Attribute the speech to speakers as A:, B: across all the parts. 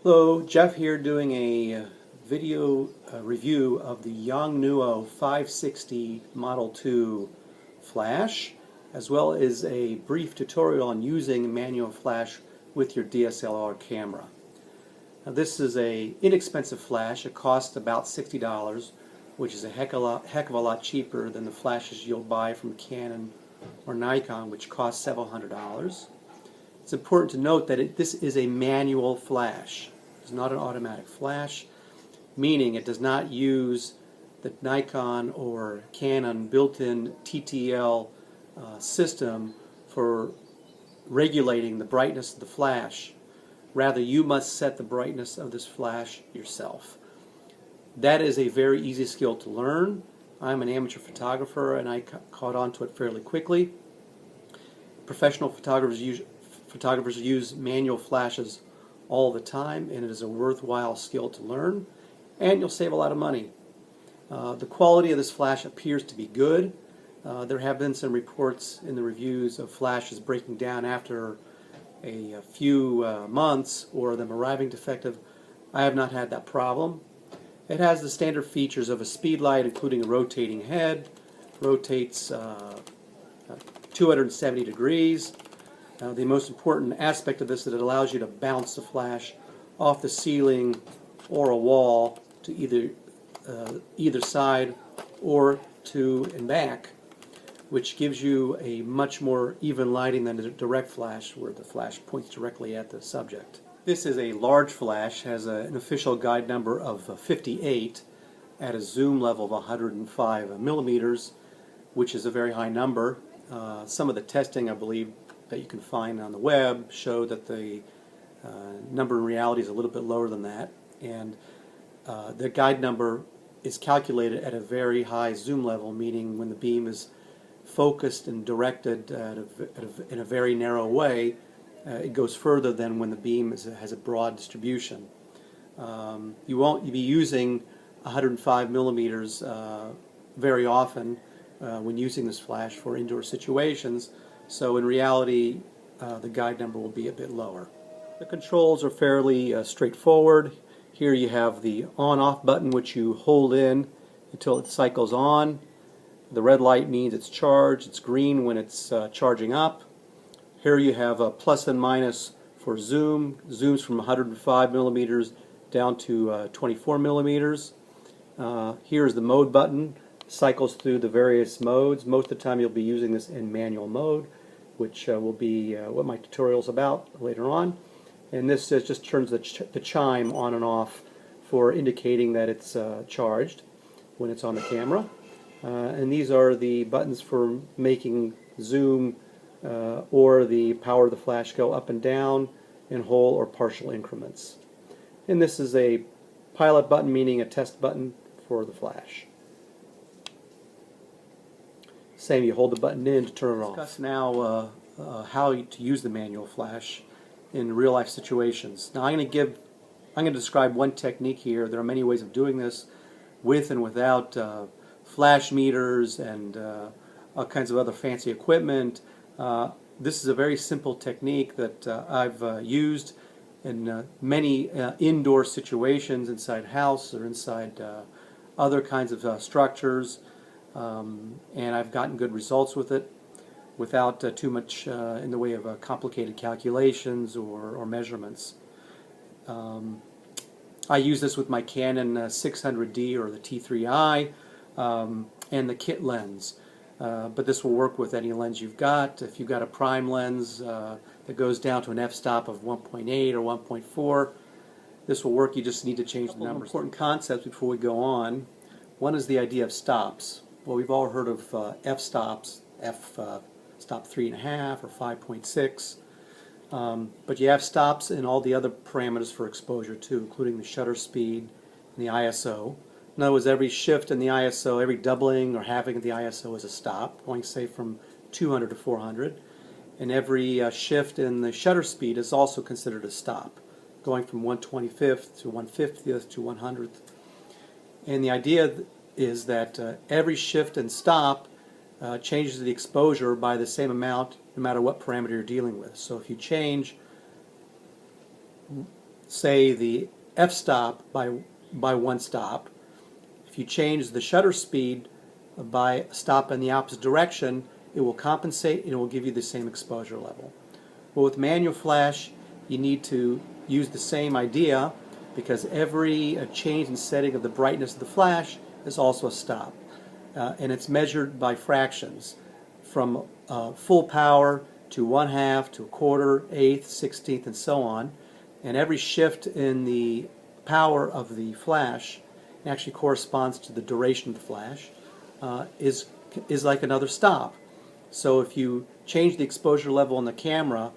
A: Hello, Jeff here doing a video review of the Yongnuo 560 Model 2 flash, as well as a brief tutorial on using manual flash with your DSLR camera. Now, this is an inexpensive flash. It costs about $60, which is a heck of a lot cheaper than the flashes you'll buy from Canon or Nikon, which cost several $100s. It's important to note that this is a manual flash. It's not an automatic flash, meaning it does not use the Nikon or Canon built-in TTL system for regulating the brightness of the flash. Rather, you must set the brightness of this flash yourself. That is a very easy skill to learn. I'm an amateur photographer and I caught on to it fairly quickly. Professional photographers use manual flashes all the time, and it is a worthwhile skill to learn, and you'll save a lot of money. The quality of this flash appears to be good. There have been some reports in the reviews of flashes breaking down after a few months or them arriving defective. I have not had that problem. It has the standard features of a speed light, including a rotating head, rotates 270 degrees. The most important aspect of this is that it allows you to bounce the flash off the ceiling or a wall to either side or to and back, which gives you a much more even lighting than a direct flash where the flash points directly at the subject. This is a large flash, has an official guide number of 58 at a zoom level of 105 millimeters, which is a very high number. Some of the testing, I believe, that you can find on the web show that the number in reality is a little bit lower than that, and the guide number is calculated at a very high zoom level, meaning when the beam is focused and directed in a very narrow way, it goes further than when the beam has a broad distribution. You won't be using 105 millimeters very often when using this flash for indoor situations, so in reality the guide number will be a bit lower. The controls are fairly straightforward. Here you have the on-off button, which you hold in until it cycles on. The red light means it's charged. It's green when it's charging up. Here you have a plus and minus for zoom. Zooms from 105 millimeters down to 24 millimeters. Here's the mode button. Cycles through the various modes. Most of the time you'll be using this in manual mode, which will be what my tutorial is about later on. And this just turns the chime on and off for indicating that it's charged when it's on the camera. And these are the buttons for making zoom or the power of the flash go up and down in whole or partial increments. And this is a pilot button, meaning a test button for the flash. Same, you hold the button in to turn it off. Discuss now how to use the manual flash in real life situations. Now I'm going to describe one technique here. There are many ways of doing this with and without flash meters and all kinds of other fancy equipment. This is a very simple technique that I've used in many indoor situations, inside house or inside other kinds of structures. And I've gotten good results with it without too much in the way of complicated calculations or measurements. I use this with my Canon 600D or the T3i and the kit lens, but this will work with any lens you've got. If you've got a prime lens that goes down to an f-stop of 1.8 or 1.4, this will work. You just need to change the numbers. Important concepts before we go on. One is the idea of stops. Well, we've all heard of f-stops, stop 3.5 or 5.6, but you have stops in all the other parameters for exposure too, including the shutter speed and the ISO. In other words, every shift in the ISO, every doubling or halving of the ISO is a stop, going say from 200 to 400, and every shift in the shutter speed is also considered a stop, going from 1/25th to 1/50th to 100th. And the idea is that every shift and stop changes the exposure by the same amount no matter what parameter you're dealing with. So if you change say, the f-stop by 1 stop. If you change the shutter speed by a stop in the opposite direction, it will compensate and it will give you the same exposure level. Well, with manual flash, you need to use the same idea, because every change in setting of the brightness of the flash is also a stop. And it's measured by fractions, from full power to 1/2 to 1/4, 1/8, 1/16, and so on. And every shift in the power of the flash actually corresponds to the duration of the flash, is like another stop. So if you change the exposure level on the camera,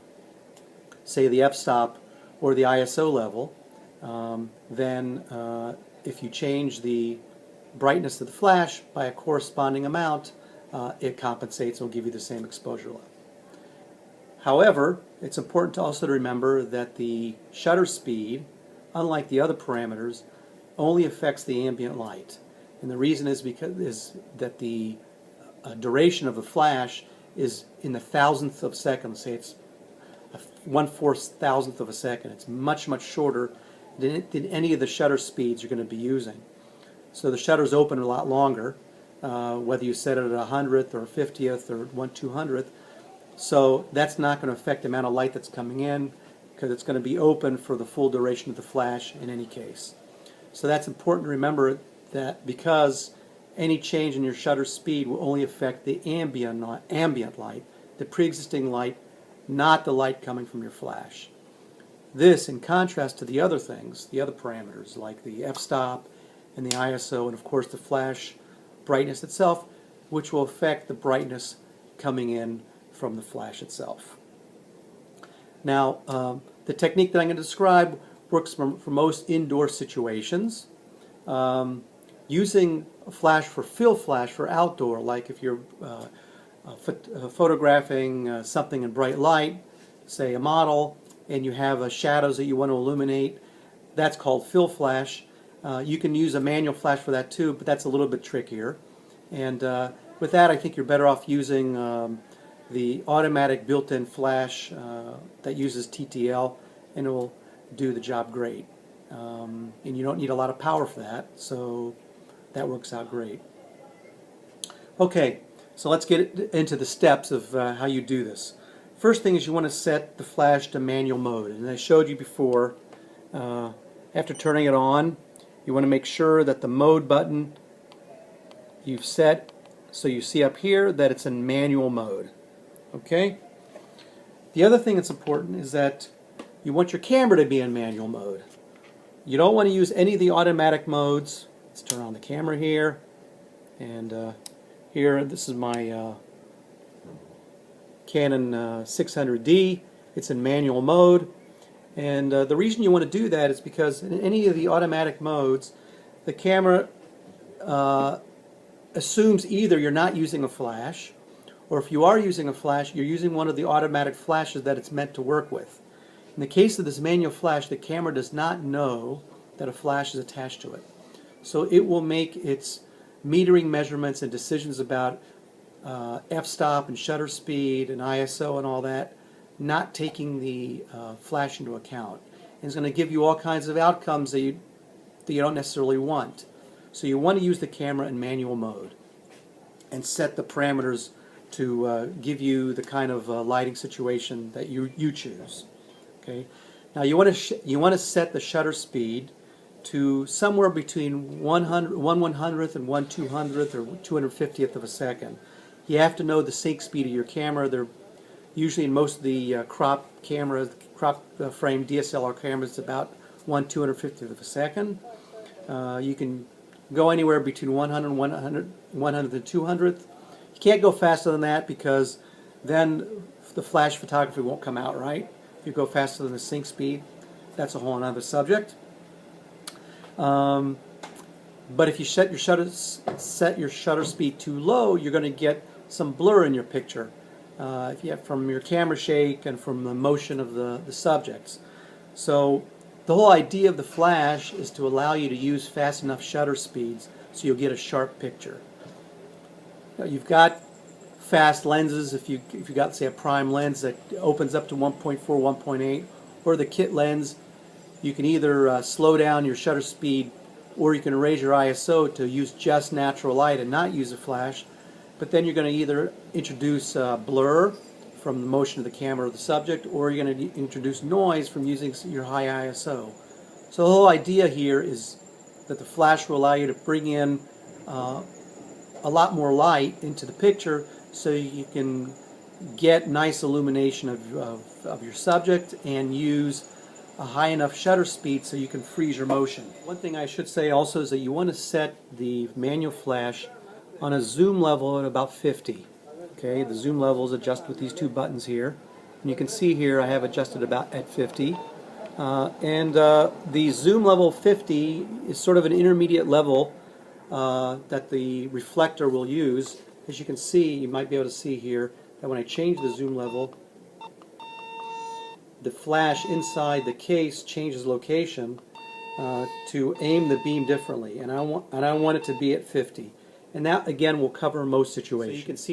A: say the f-stop or the ISO level, then if you change the brightness of the flash by a corresponding amount, it compensates and will give you the same exposure level. However, it's important to also remember that the shutter speed, unlike the other parameters, only affects the ambient light. And the reason is that the duration of the flash is in the thousandth of a second. Say it's 1/4,000th of a second. It's much, much shorter than any of the shutter speeds you're going to be using. So the shutters open a lot longer, whether you set it at 100th or 50th or 1/200th. So that's not going to affect the amount of light that's coming in, because it's going to be open for the full duration of the flash in any case. So that's important to remember, that because any change in your shutter speed will only affect the ambient light, the pre-existing light, not the light coming from your flash. This, in contrast to the other things, the other parameters like the f-stop and the ISO, and of course the flash brightness itself, which will affect the brightness coming in from the flash itself. Now, the technique that I'm going to describe works for most indoor situations. Using a flash for fill flash for outdoor, like if you're photographing something in bright light, say a model, and you have shadows that you want to illuminate, that's called fill flash. You can use a manual flash for that too, but that's a little bit trickier. And with that, I think you're better off using the automatic built-in flash that uses TTL, and it will do the job great. And you don't need a lot of power for that, so that works out great. Okay, so let's get into the steps of how you do this. First thing is you want to set the flash to manual mode. And I showed you before, after turning it on, you want to make sure that the mode button you've set, so you see up here that it's in manual mode. Okay? The other thing that's important is that you want your camera to be in manual mode. You don't want to use any of the automatic modes. Let's turn on the camera here. And here, this is my Canon 600D. It's in manual mode. And the reason you want to do that is because in any of the automatic modes, the camera assumes either you're not using a flash, or if you are using a flash, you're using one of the automatic flashes that it's meant to work with. In the case of this manual flash, the camera does not know that a flash is attached to it. So it will make its metering measurements and decisions about f-stop and shutter speed and ISO and all that, not taking the flash into account. And it's going to give you all kinds of outcomes that you don't necessarily want. So you want to use the camera in manual mode and set the parameters to give you the kind of lighting situation that you choose. Okay. Now you want to set the shutter speed to somewhere between 1/100th and 1/200th or 250th of a second. You have to know the sync speed of your camera. They're usually in most of the crop cameras, crop frame DSLR cameras, about 1/250th of a second. You can go anywhere between 100th and 200th. You can't go faster than that, because then the flash photography won't come out right. If you go faster than the sync speed, that's a whole other subject. But if you set your shutter speed too low, you're going to get some blur in your picture, if you have, from your camera shake and from the motion of the subjects. So the whole idea of the flash is to allow you to use fast enough shutter speeds so you'll get a sharp picture. Now, you've got fast lenses. If you got, say, a prime lens that opens up to 1.4, 1.8, or the kit lens, You can either slow down your shutter speed, or you can raise your ISO to use just natural light and not use a flash. But then you're going to either introduce blur from the motion of the camera or the subject, or you're going to introduce noise from using your high ISO. So the whole idea here is that the flash will allow you to bring in a lot more light into the picture, so you can get nice illumination of your subject and use a high enough shutter speed so you can freeze your motion. One thing I should say also is that you want to set the manual flash on a zoom level at about 50. Okay, the zoom level is adjusted with these two buttons here, and you can see here I have adjusted about at 50. The zoom level 50 is sort of an intermediate level that the reflector will use. As you can see, you might be able to see here that when I change the zoom level, the flash inside the case changes location to aim the beam differently, and I want it to be at 50. And that again will cover most situations. So you can see